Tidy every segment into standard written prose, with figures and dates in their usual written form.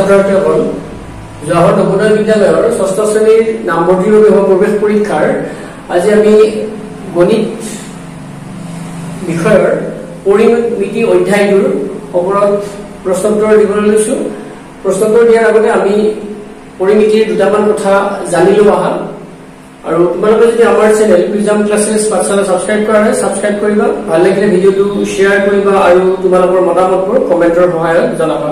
ছাত্ৰ-ছাত্ৰীসকল জৱাহৰ নবোদয় বিদ্যালয়ৰ ৬ষ্ঠ শ্ৰেণীৰ নামভৰ্তিৰ বাবে প্ৰৱেশ পৰীক্ষাৰ আজি আমি গণিত বিষয়ৰ পৰিমিতি অধ্যায়টোৰ ওপৰত প্ৰশ্নোত্তৰ দিবলৈ লৈছো। প্ৰশ্নোত্তৰ দিয়াৰ আগতে আমি পৰিমিতিৰ দুটামান কথা জানি লোৱা আহা আৰু তোমালোকে যদি আমাৰ চেনেল প্ৰিজম ক্লাছেছ পাঠশালা সাবস্ক্ৰাইব কৰা নাই সাবস্ক্ৰাইব কৰিবা, ভাল লাগিলে ভিডিঅ'টো শ্বেয়াৰ কৰিবা আৰু তোমালোকৰ মতামতবোৰ কমেন্টৰ সহায়ত জনাবা।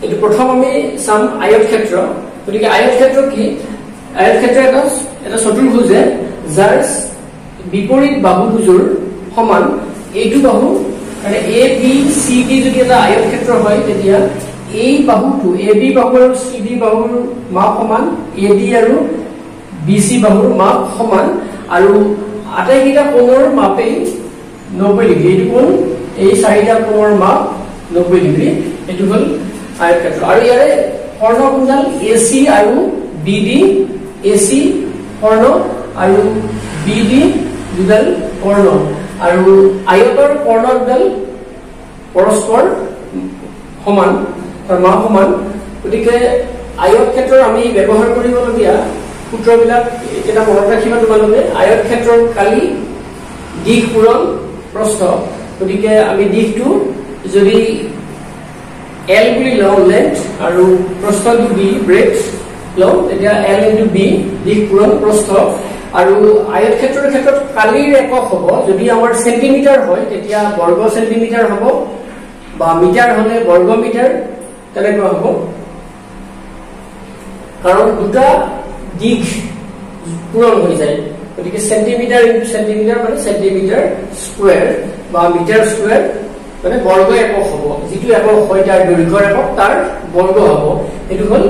এটো প্ৰথম আমি সাম আয়ত ক্ষেত্ৰ। গতিকে আয়ত ক্ষেত্ৰ কি? আয়ত ক্ষেত্ৰ এটা চতুৰ্ভুজে যাৰ বিপৰীত বাহু দুজোৰ সমান। এইটো বাহু মানে এ বি সি ডি যদি এটা আয়ত ক্ষেত্ৰ হয় তেতিয়া এই বাহুটো এ বি বাহু আৰু সি ডি বাহুৰ মাপ সমান, এ ডি আৰু বি সি বাহুৰ মাপ সমান আৰু আটাইকেইটা কোণৰ মাপেই 90 ডিগ্ৰী। এইটো কোণ এই চাৰিটা কোণৰ মাপ 90 ডিগ্ৰী। এইটো হ'ল আয়ত ক্ষেত্ৰ। আৰু ইয়াৰে কৰ্ণ কোণডাল এসি আৰু বিডি, এসি কৰ্ণ আৰু বিডি দুডাল কৰ্ণ আৰু আয়তৰ কৰ্ণ দুডাল পৰস্পৰ সমান, তাৰ মাপ সমান। গতিকে আয়ত ক্ষেত্ৰৰ আমি ব্যৱহাৰ কৰিবলগীয়া সূত্ৰবিলাক এটা মনত ৰাখিবা তোমালোকে। আয়ত ক্ষেত্ৰৰ কালি দিশ পূৰণ প্ৰস্থ। গতিকে আমি দিশটো যদি এল বুলি লওঁ লেন্থ আৰু প্ৰস্থটো বি ব্ৰেথ লওঁ তেতিয়া এল ইনটু বি দিশ পূৰণ প্ৰস্থ। আৰু আয়ত ক্ষেত্ৰৰ ক্ষেত্ৰত কালিৰ একক হ'ব, যদি আমাৰ সেন্টিমিটাৰ হয় তেতিয়া বৰ্গ সেন্টিমিটাৰ হ'ব বা মিটাৰ হলে বৰ্গ মিটাৰ তেনেকুৱা হ'ব, কাৰণ দুটা দিশ পূৰণ হৈ যায়। গতিকে সেন্টিমিটাৰ ইনটু সেন্টিমিটাৰ মানে সেন্টিমিটাৰ স্কোয়াৰ বা মিটাৰ স্কোয়াৰ মানে বৰ্গ একক হ'ব। যিটো একক হয় তাৰ দৈৰ্ঘ্যৰ একক তাৰ বৰ্গ হ'ব। এইটো হ'ল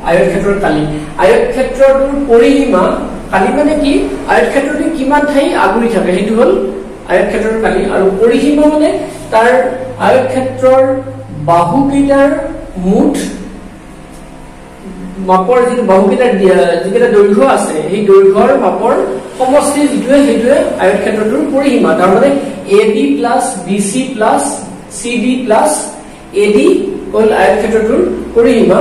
আয়ত ক্ষেত্ৰৰ কালি। আয়ত ক্ষেত্ৰটোৰ পৰিসীমা কালি মানে কি? আয়ত ক্ষেত্ৰটো কিমান ঠাই আগুৰি থাকে সেইটো হ'ল আয়ত ক্ষেত্ৰৰ কালি। আৰু পৰিসীমা মানে তাৰ আয়ত ক্ষেত্ৰৰ বাহুকেইটাৰ মুঠ মাপৰ যিটো বাহুকেইটাৰ যিকেইটা দৈৰ্ঘ্য আছে সেই দৈৰ্ঘ্যৰ মাপৰ সমষ্টি যিটোৱে সেইটোৱে আয়ত ক্ষেত্ৰটোৰ পৰিসীমা। তাৰমানে A B plus B C plus C D plus A D হ'ল আয়ত ক্ষেত্ৰটোৰ পৰিসীমা।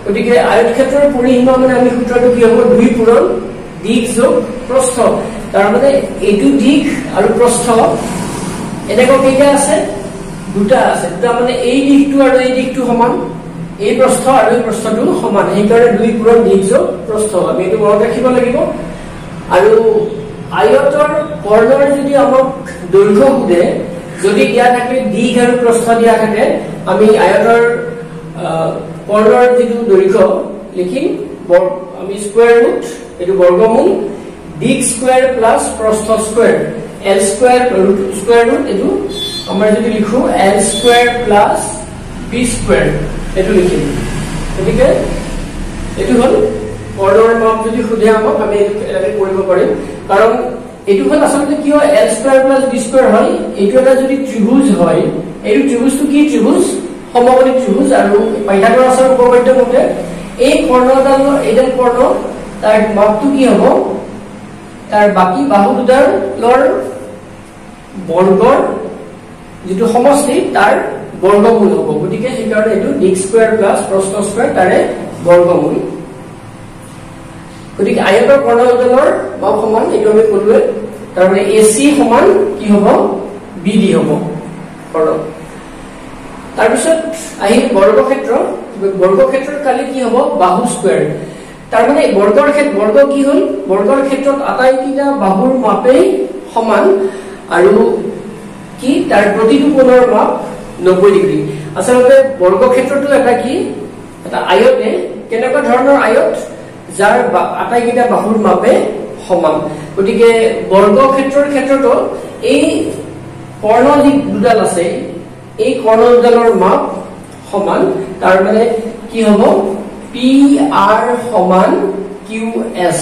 গতিকে আয়ত ক্ষেত্ৰৰ পৰিসীমা মানে আমি সূত্ৰটো কি হ'ব? 2 পূৰণ দিশ যোগ প্ৰস্থ। তাৰমানে এইটো দিশ আৰু প্ৰস্থ এনেকুৱা কেইটা আছে? দুটা আছে। দুটা মানে এই দিশটো আৰু এই দিশটো সমান, এই প্ৰস্থ আৰু এই প্ৰস্থটো সমান, সেইকাৰণে 2 পূৰণ দিশ যোগ প্ৰস্থ। আমি এইটো মনত ৰাখিব লাগিব। আৰু আয়তৰ কৰ্ণৰ যদি আমাক দৈৰ্ঘ্য সোধে, যদি দিয়া থাকে দিশ আৰু প্ৰস্থ দিয়া থাকে, আমি আয়তৰ কৰ্ণৰ যিটো দৈৰ্ঘ্য লিখিম আমি স্কোয়াৰ ৰুট, এইটো বৰ্গমূল দিশ স্কোয়াৰ প্লাছ প্ৰস্থ square, L square root square root. এইটো আমাৰ যদি লিখো L square plus B square এইটো লিখিম। গতিকে এইটো হ'ল কৰ্ণৰ মাপ যদি সোধে আমাক আমি এনেকৈ কৰিব পাৰিম। কাৰণ এইটো হ'ল আচলতে কিয় L square plus B square হয়? এইটো এটা যদি ত্ৰিভুজ হয়, এইটো ত্ৰিভুজটো কি ত্ৰিভুজ? সমকোণী ত্ৰিভুজ। আৰু পাইথাগোৰাছৰ উপপাদ্য মতে এই কৰ্ণডালৰ এইডাল কৰ্ণ তাৰ মাপটো কি হ'ব? তাৰ বাকী বাহু দুডালৰ বৰ্গৰ যিটো সমষ্টি তাৰ বৰ্গমূল হ'ব। গতিকে সেইকাৰণে এইটো দিশ স্কোয়াৰ প্লাছ প্ৰস্থ স্কোয়াৰ তাৰে বৰ্গমূল। গতিকে আয়তৰ কৰ্ণ দুডালৰ মাপ সমান, এইটো আমি ক'লোৱে। তাৰমানে এচি সমান কি হ'ব? বিডি হ'ব কৰ্ণ। তাৰপিছত আহিল বৰ্গক্ষেত্ৰ। বৰ্গক্ষেত্ৰৰ কালি কি হ'ব? বাহু স্কোয়াৰ। তাৰমানে বৰ্গৰ ক্ষেত্ৰ বৰ্গ কি হ'ল? বৰ্গৰ ক্ষেত্ৰত আটাইকেইটা বাহুৰ মাপেই সমান আৰু কি তাৰ প্ৰতিটো কোণৰ মাপ 90 ডিগ্ৰী। আচলতে বৰ্গক্ষেত্ৰটো এটা কি? এটা আয়তে। কেনেকুৱা ধৰণৰ আয়ত? যাৰ আটাইকেইটা বাহুৰ মাপে সমান। গতিকে বৰ্গক্ষেত্ৰৰ ক্ষেত্ৰতো এই কৰ্ণ যি দুডাল আছে এই কৰ্ণ দুডালৰ মাপ সমান। তাৰ মানে কি হ'ব? পি আৰ সমান কিউ এছ,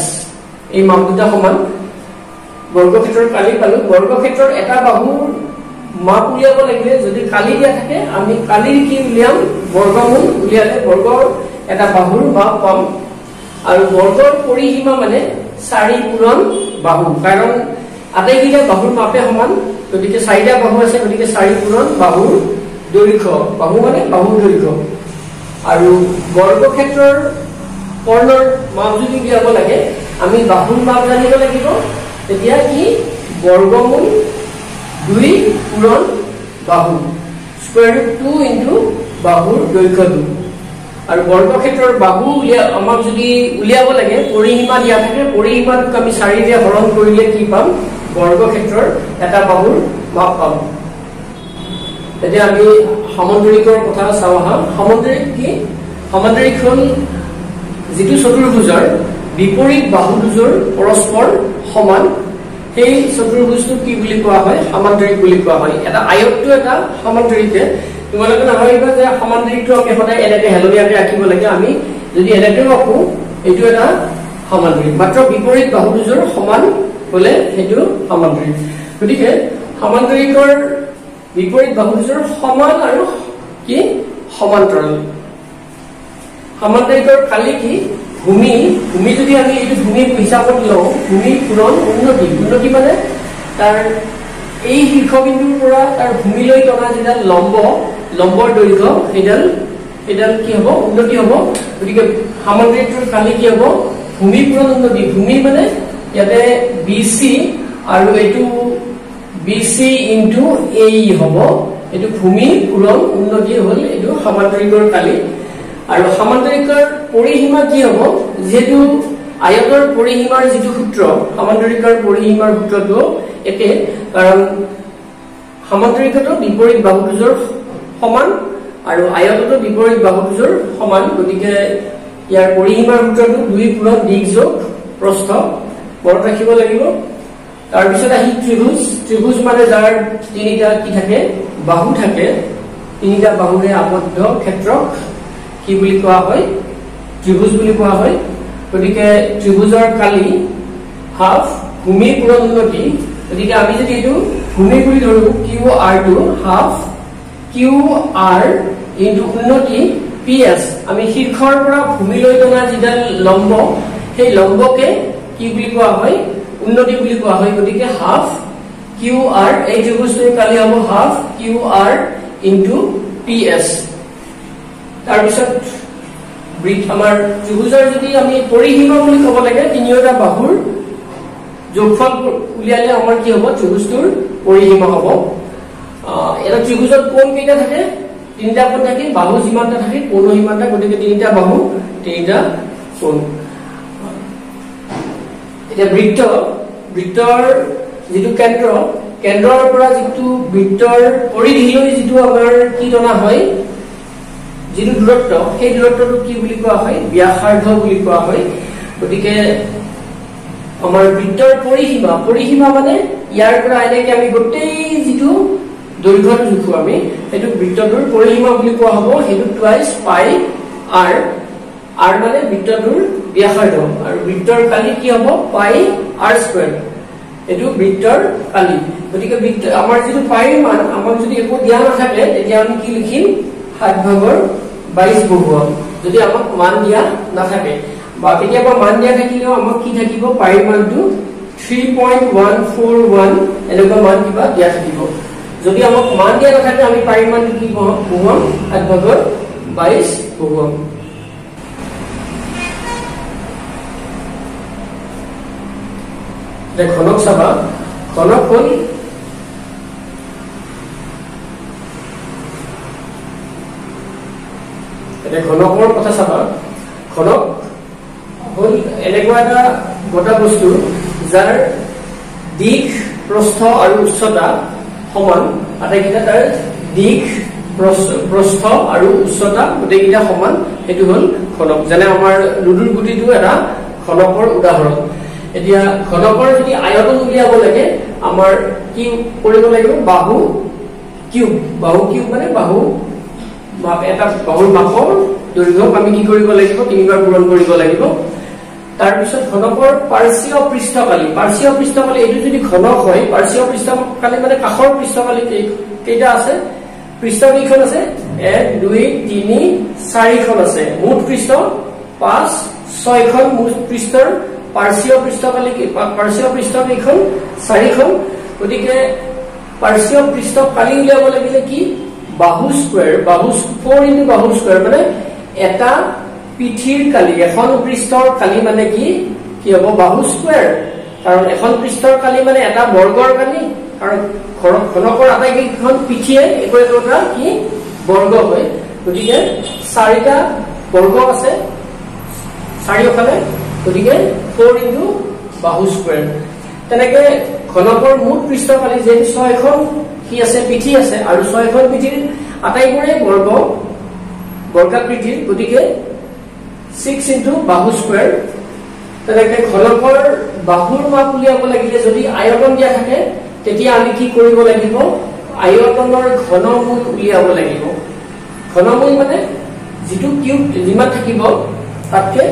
এই মাপ দুটা সমান। বৰ্গক্ষেত্ৰৰ কালি পালো। বৰ্গক্ষেত্ৰৰ এটা বাহুৰ মাপ উলিয়াব লাগিলে যদি কালি দিয়া থাকে আমি কালিৰ কি উলিয়াম? বৰ্গমূল উলিয়ালে বৰ্গৰ এটা বাহুৰ মাপ পাম। আৰু বৰ্গৰ পৰিসীমা মানে 4 পূৰণ বাহু, কাৰণ আটাইকেইটা বাহুৰ মাপে সমান। গতিকে 4টা বাহু আছে, গতিকে 4 পূৰণ বাহুৰ দৈৰ্ঘ্য বাহু মানে বাহুৰ দৈৰ্ঘ্য আৰু বৰ্গক্ষেত্ৰৰ কৰ্ণৰ মাপ যদি দিয়াব লাগে আমি বাহুৰ মাপ জানিব লাগিব তেতিয়া কি বৰ্গমূল 2 পূৰণ বাহু স্কয়াৰ ৰুট 2 ইনটু বাহুৰ দৈৰ্ঘ্যটো আৰু বৰ্গক্ষেত্ৰৰ বাহু আমাক যদি উলিয়াব লাগে পৰিসীমা দিয়া থাকে পৰিসীমাটোক আমি 4 দিয়ে হৰণ কৰিলে কি পাম বৰ্গক্ষেত্ৰৰ এটা বাহুৰ মাপ পাম এতিয়া আমি সমান্তৰিকৰ কথা চাওঁ হা সমান্তৰিক কি সমান্তৰিক হ'ল যেটো চতুৰ্ভুজৰ বিপৰীত বাহু দুজোৰ পৰস্পৰ সমান সেই চতুৰ্ভুজটো কি বুলি কোৱা হয় সমান্তৰিক বুলি কোৱা হয় এটা আয়তটো এটা সমান্তৰিকে তোমালোকে নাভাবিবা যে সমান্তৰিকটো আমি সদায় এনেকে হেলনীয়াকে ৰাখিব লাগে আমি যদি এনেকে ৰাখো এইটো এটা সমান্তৰিক মাত্ৰ বিপৰীত বাহু দুজোৰ সমান হলে সেইটো সমান্তৰিক গতিকে সমান্তৰিকৰ বিপৰীত বাহু দুজোৰ সমান আৰু কি সমান্তৰাল সমান্তৰিকৰ কালি কি ভূমি ভূমি যদি আমি এইটো ভূমি হিচাপত লওঁ ভূমি পূৰণ উন্নতি মানে তাৰ এই শীৰ্ষবিন্দুৰ পৰা তাৰ ভূমিলৈ টনা যেটা লম্বৰ দৈৰ্ঘ্য এডাল কি হ'ব উন্নতি হ'ব গতিকে সমান্তৰিকটোৰ কালি কি হ'ব ভূমি পূৰণ উন্নতি ভূমি মানে ইয়াতে BC আৰু এইটো BC ইনটু AE হ'ব এইটো ভূমি পূৰণ উন্নতি হ'ল এইটো সমান্তৰিকৰ কালি আৰু সমান্তৰিকৰ পৰিসীমা কি হ'ব যেটো আয়তৰ পৰিসীমাৰ যেটো সূত্ৰ সমান্তৰিকৰ পৰিসীমাৰ সূত্ৰটো একে কাৰণ সমান্তৰিকটো বিপৰীত বাহু দুজোৰ সমান আৰু আয়তটো বিপৰীত বাহু দুজোৰ সমান গতিকে ইয়াৰ পৰিসীমাৰ সূত্ৰটো 2 পূৰণ দিক যোগ প্ৰস্থ মনত ৰাখিব লাগিব তাৰ পিছত আহি ত্ৰিভুজ মানে যাৰ তিনিটা কি থাকে বাহু থাকে তিনিটা বাহুৰে আবদ্ধ ক্ষেত্ৰক কি বুলি কোৱা হয় ত্ৰিভুজ বুলি কোৱা হয় গতিকে ত্ৰিভুজৰ কালি হাফ ভূমি পূৰণ উন্নতি গতিকে আমি যদি এইটো ভূমি বুলি ধৰো QR টো হাফ QR ইনটু উন্নতি PS আমি শীৰ্ষৰ পৰা ভূমিলৈ টনা যিডাল লম্ব সেই লম্বকে কি বুলি কোৱা হয় উন্নতি বুলি কোৱা হয় গতিকে হাফ QR এই ত্ৰিভুজটোৰ কালি হ'ব হাফ QR ইনটু PS তাৰ পিছত আমাৰ ত্ৰিভুজৰ যদি আমি পৰিসীমা বুলি ক'ব লাগে তিনিটা বাহুৰ যোগফল উলিয়ালে আমাৰ কি হ'ব ত্ৰিভুজটোৰ পৰিসীমা হ'ব এটা ত্ৰিভুজত কোণ কেইটা থাকে তিনিটা কোণ থাকে বাহু যিমানটা থাকে কোণ সিমানটা গতিকে তিনিটা বাহু তিনিটা কোণ এতিয়া বৃত্তৰ যেটো কেন্দ্ৰৰ পৰা যেটো বৃত্তৰ পৰিধিলৈ যেটো আমাৰ কি টনা হয় যেটো দূৰত্ব সেই দূৰত্বটো কি বুলি কোৱা হয় ব্যাসাৰ্ধ বুলি কোৱা হয় গতিকে আমাৰ বৃত্তৰ পৰিসীমা মানে ইয়াৰ পৰা এনেকে আমি গোটেই যেটো দৈৰ্ঘ্যটো লিখো আমি এটো বৃত্তটোৰ পৰিসীমা বুলি কোৱা হ'ব হেতু টুৱাইস পাই r মানে বৃত্তটোৰ ব্যাসাৰ্ধ আৰু বৃত্তৰ কালি কি হ'ব পাই r² এটো বৃত্তৰ কালি গতিকে বৃত্ত আমাৰ যেটো পাই মান আমাক যদি একো দিয়া নাথাকে তেতিয়া আমি কি লিখিম 7/22 বহুৱাম যদি আমাক মান দিয়া নাথাকে বা কেতিয়াবা মান দিয়া থাকিলেও আমাক কি থাকিব পাইৰ মানটো 3.141 এনেকুৱা মান কিবা দিয়া থাকিব যদি আমাক মান দিয়া নাথাকে আমি পাইৰ মানটো কি বহুৱাম 7/22 বহুৱাম ঘনক চাবা ঘনক হ'ল এটা ঘনকৰ কথা চাবা ঘনক হ'ল এনেকুৱা এটা গোটা বস্তু যাৰ দিক প্ৰস্থ আৰু উচ্চতা সমান আটাইকেইটা তাৰ দিক প্ৰস্থ আৰু উচ্চতা গোটেইকেইটা সমান এটো হ'ল ঘনক যেনে আমাৰ লুডুৰ গুটিটো এটা ঘনকৰ উদাহৰণ এতিয়া ঘনকৰ যদি আয়তন উলিয়াব লাগে আমাৰ কি কৰিব লাগিব বাহু কিউব মানে বাহু মাপ এটা বাহুৰ মাপৰ দৈৰ্ঘ্যক আমি কি কৰিব লাগিব তিনিবাৰ পূৰণ কৰিব লাগিব তাৰ পিছত ঘনকৰ পাৰ্শ্বীয় পৃষ্ঠকালি এটো যদি ঘনক হয় পাৰ্শ্বীয় পৃষ্ঠকালি মানে কাষৰ পৃষ্ঠকালি কেইটা আছে পৃষ্ঠ কেইখন আছে 1 2 3 4 খন আছে মুঠ পৃষ্ঠ 5 6 খন মুঠ পৃষ্ঠৰ পাৰ্শ্বীয় পৃষ্ঠকালি পাৰ্শ্বীয় পৃষ্ঠ কেইখন 4 খন গতিকে পাৰ্শ্বীয় পৃষ্ঠকালি উলিয়াব লাগিলে কি বাহু স্কয়াৰ বাহু 4 ইনটু বাহু স্কয়াৰ মানে এটা পিঠিৰ কালি এখন পৃষ্ঠৰ কালি মানে কি হ'ব বাহু স্কয়াৰ কাৰণ এখন পৃষ্ঠৰ কালি মানে এটা বৰ্গৰ কালি কাৰণ ঘনকৰ আটাইকেইখন পিঠিয়ে এটা কি বৰ্গ হয় গতিকে চাৰিটা বৰ্গ আছে চাৰিওফালে গতিকে 4 ইনটু বাহু স্কয়াৰ তেনেকে ঘনকৰ মুঠ পৃষ্ঠকালি যে 6খন কি আছে পিঠি আছে আৰু 6খন পিঠিৰ আটাইবোৰে বৰ্গাকৃতিৰ গতিকে 6 ইনটু বাহু স্কয়াৰ তেনেকে ঘনকৰ বাহুৰ মাপ উলিয়াব লাগিলে যদি আয়তন দিয়া থাকে তেতিয়া আমি কি কৰিব লাগিব আয়তনৰ ঘনমূল উলিয়াব লাগিব ঘনমূল মানে যেটো কিউব যিমান থাকিব তাতকে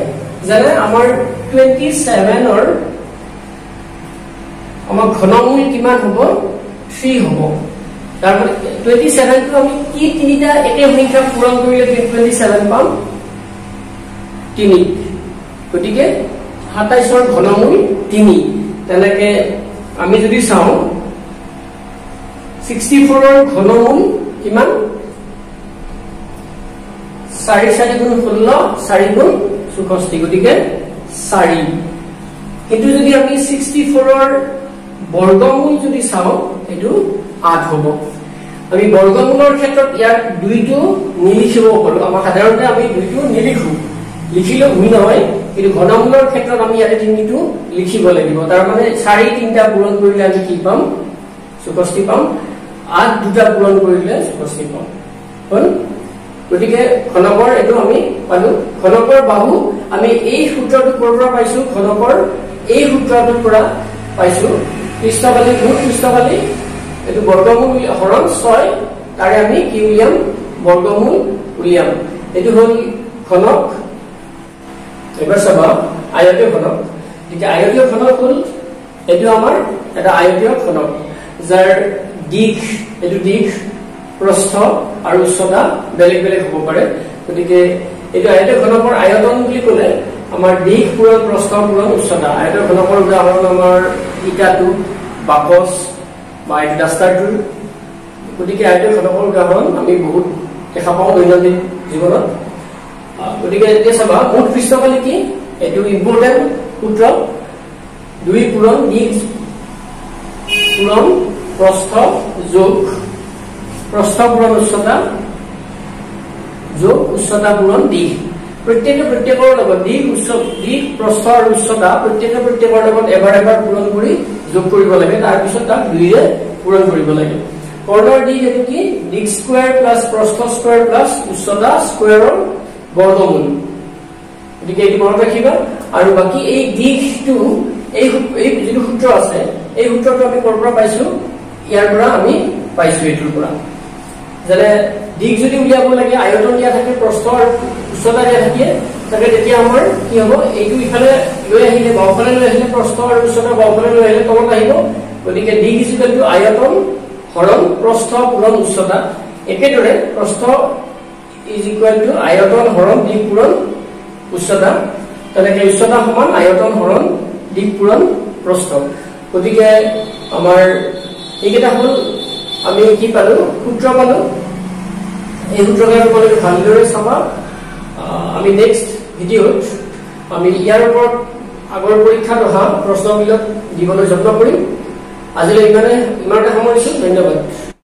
জানে আমাৰ 27 ৰ আমাৰ ঘনমূল কিমান হ'ব 3 হ'ব তাৰ মানে 27 টো আমি কি তিনিটা একে সংখ্যা পূৰণ কৰিলে 27 পাম 3 গতিকে 27 ৰ ঘনমূল 3 তেনেকে আমি যদি চাও 64 ৰ ঘনমূল কিমান 4 4 গুণ 16 4 গুণ 64 গতিকে 4 কিন্তু যদি আমি 64 ৰ বৰ্গমূল যদি চাও এটো 8 হ'ব আমি বৰ্গমূলৰ ক্ষেত্ৰত ইয়াৰ দুইটো নিলিখিব পাৰো আমাৰ সাধাৰণতে আমি দুইটো নিলিখো লিখিলে ভুল নহয় কিন্তু ঘনমূলৰ ক্ষেত্ৰত আমি ইয়াতে তিনিটো লিখিব লাগিব তাৰ মানে 4 তিনটা পূৰণ কৰিলে আমি কি পাম 64 পাম 8 দুটা পূৰণ কৰিলে 64 পাম হল গতিকে ঘনকৰ এটো আমি পালো ঘনকৰ বাহু আমি এই সূত্ৰটো পৰা পাইছো ঘনকৰ এই সূত্ৰটোৰ পৰা পাইছো পৃষ্ঠকালি মুঠ পৃষ্ঠকালি এটো বৰ্গমূল হৰণ 6 তাৰে আমি কি উলিয়াম বৰ্গমূল উলিয়াম এটো হল ঘনক এবাৰ চাবা আয়তীয় ঘনক এতিয়া আয়তীয় ঘনক হল এটো আমাৰ এটা আয়তীয় ঘনক যাৰ দিশ এটো দিশ প্ৰস্থ আৰু উচ্চতা বেলেগ বেলেগ হ'ব পাৰে গতিকে এটো আয়তীয় ঘনকৰ আয়তন বুলি ক'লে আমাৰ দিশ পূৰণ প্ৰস্থ পূৰণ উচ্চতা আয়তীয় ঘনকৰ উদাহৰণ আমাৰ ইটাটো বাকস বা এই ৰাস্তাটো গতিকে আয়তীয় ঘনকৰ উদাহৰণ আমি বহুত দেখা পাওঁ দৈনন্দিন জীৱনত গতিকে এতিয়া চাবা মুঠ পৃষ্ঠকালি কি এটো ইম্পৰ্টেন্ট সূত্ৰ 2 পূৰণ দিশ পূৰণ প্ৰস্থ যোগ প্ৰস্থ পূৰণ উচ্চতা যোগ উচ্চতা পূৰণ দিশ প্ৰত্যেকৰ লগত দিশ প্ৰস্থ আৰু উচ্চতা প্ৰত্যেকৰ লগত এবাৰ পূৰণ কৰি যোগ কৰিব লাগে তাৰ পিছত তাক 2 ৰে পূৰণ কৰিব লাগে কৰ্ণৰ দিশ এটো কি দিশ স্কয়াৰ প্লাস প্ৰস্থ স্কয়াৰ প্লাস উচ্চতা স্কয়াৰৰ বৰ্গমূল গতিকে এটো মনত ৰাখিবা আৰু বাকি এই দিশটো এই যিটো সূত্ৰ আছে এই সূত্ৰটো আমি কৰ পৰা পাইছো ইয়াৰ পৰা আমি পাইছো এটোৰ পৰা যেনে দিশ যদি উলিয়াব লাগে আয়তন দিয়া থাকে প্ৰস্থ আৰু উচ্চতা দিয়া থাকে তাকে তেতিয়া আমাৰ কি হ'ব এইটো ইফালে লৈ আহিলে বাওফালে লৈ আহিলে প্ৰস্থ আৰু উচ্চতা বাওফালে লৈ আহিলে তলত আহিব গতিকে দিশ ইকুৱেল টু আয়তন হৰণ প্ৰস্থ পূৰণ উচ্চতা একেদৰে প্ৰস্থ ইজ ইকুৱেল টু আয়তন হৰণ দিশ পূৰণ উচ্চতা তেনেকে উচ্চতা সমান আয়তন হৰণ দিশ পূৰণ প্ৰস্থ গতিকে আমাৰ এইকেইটা হল আমি কি পালো সূত্ৰ পালো এই সূত্ৰকেইটা তোমালোকে ভালদৰে চাবা আমি নেক্সট ভিডিঅ'ত আমি ইয়াৰ ওপৰত আগৰ পৰীক্ষাত অহা প্ৰশ্নবিলাক দিবলৈ যত্ন কৰিম আজিলৈ ইমানতে সামৰিছো ধন্যবাদ